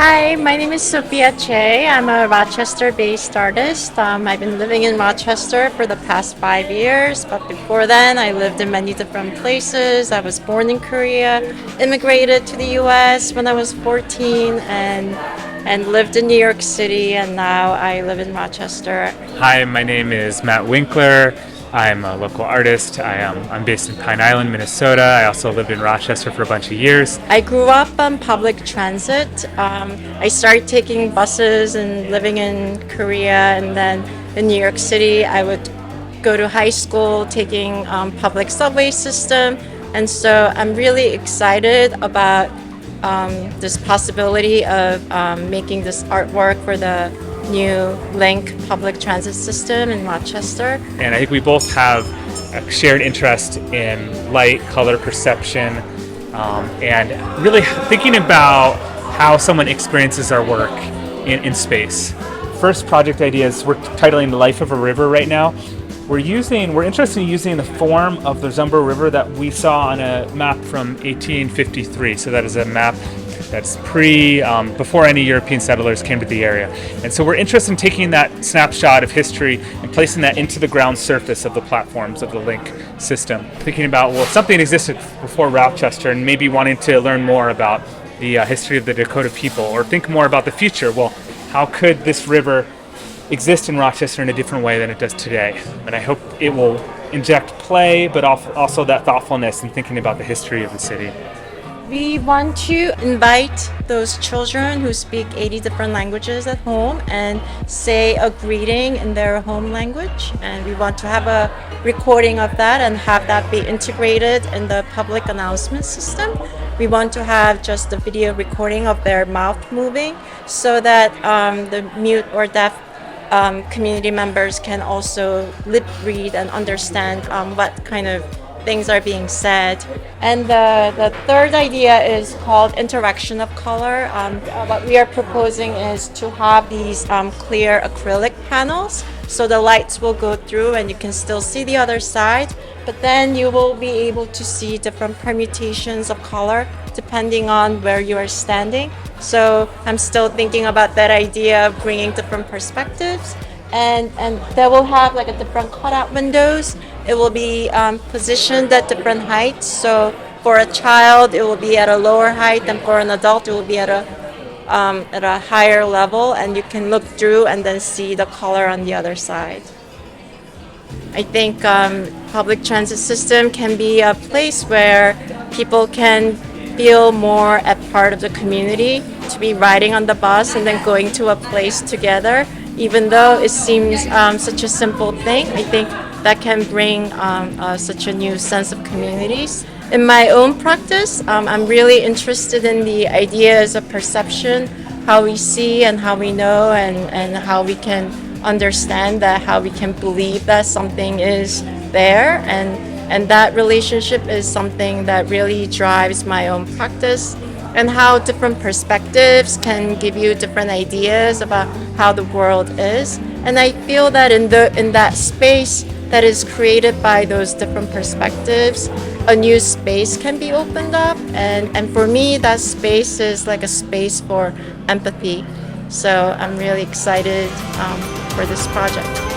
Hi, my name is Sophia Chai. I'm a Rochester-based artist. I've been living in Rochester for the past 5 years, but before then, I lived in many different places. I was born in Korea, immigrated to the U.S. when I was 14, and lived in New York City, and now I live in Rochester. Hi, my name is Matt Winkler. I'm a local artist. I'm based in Pine Island, Minnesota. I also lived in Rochester for a bunch of years. I grew up on public transit. I started taking buses and living in Korea, and then in New York City, I would go to high school taking public subway system. And so I'm really excited about this possibility of making this artwork for the new Link public transit system in Rochester. And I think we both have a shared interest in light, color perception, and really thinking about how someone experiences our work in space. First project ideas, we're titling The Life of a River right now. We're interested in using the form of the Zumbo River that we saw on a map from 1853. So that is a map that's before any European settlers came to the area. And so we're interested in taking that snapshot of history and placing that into the ground surface of the platforms of the Link system. Thinking about, well, if something existed before Rochester and maybe wanting to learn more about the history of the Dakota people, or think more about the future, well, how could this river exist in Rochester in a different way than it does today? And I hope it will inject play, but also that thoughtfulness in thinking about the history of the city. We want to invite those children who speak 80 different languages at home and say a greeting in their home language. And we want to have a recording of that and have that be integrated in the public announcement system. We want to have just a video recording of their mouth moving so that the mute or deaf community members can also lip read and understand what kind of things are being said. And the third idea is called interaction of color. What we are proposing is to have these clear acrylic panels, so the lights will go through and you can still see the other side, but then you will be able to see different permutations of color depending on where you are standing. So I'm still thinking about that idea of bringing different perspectives, and they will have like a different cutout windows. It will be positioned at different heights. So for a child, it will be at a lower height, and for an adult, it will be at a higher level, and you can look through and then see the color on the other side. I think public transit system can be a place where people can feel more at part of the community, to be riding on the bus and then going to a place together. Even though it seems such a simple thing, I think that can bring such a new sense of communities. In my own practice, I'm really interested in the ideas of perception, how we see and how we know, and how we can understand that, how we can believe that something is there. And that relationship is something that really drives my own practice, and how different perspectives can give you different ideas about how the world is. And I feel that in that space that is created by those different perspectives, a new space can be opened up. And for me, that space is like a space for empathy. So I'm really excited for this project.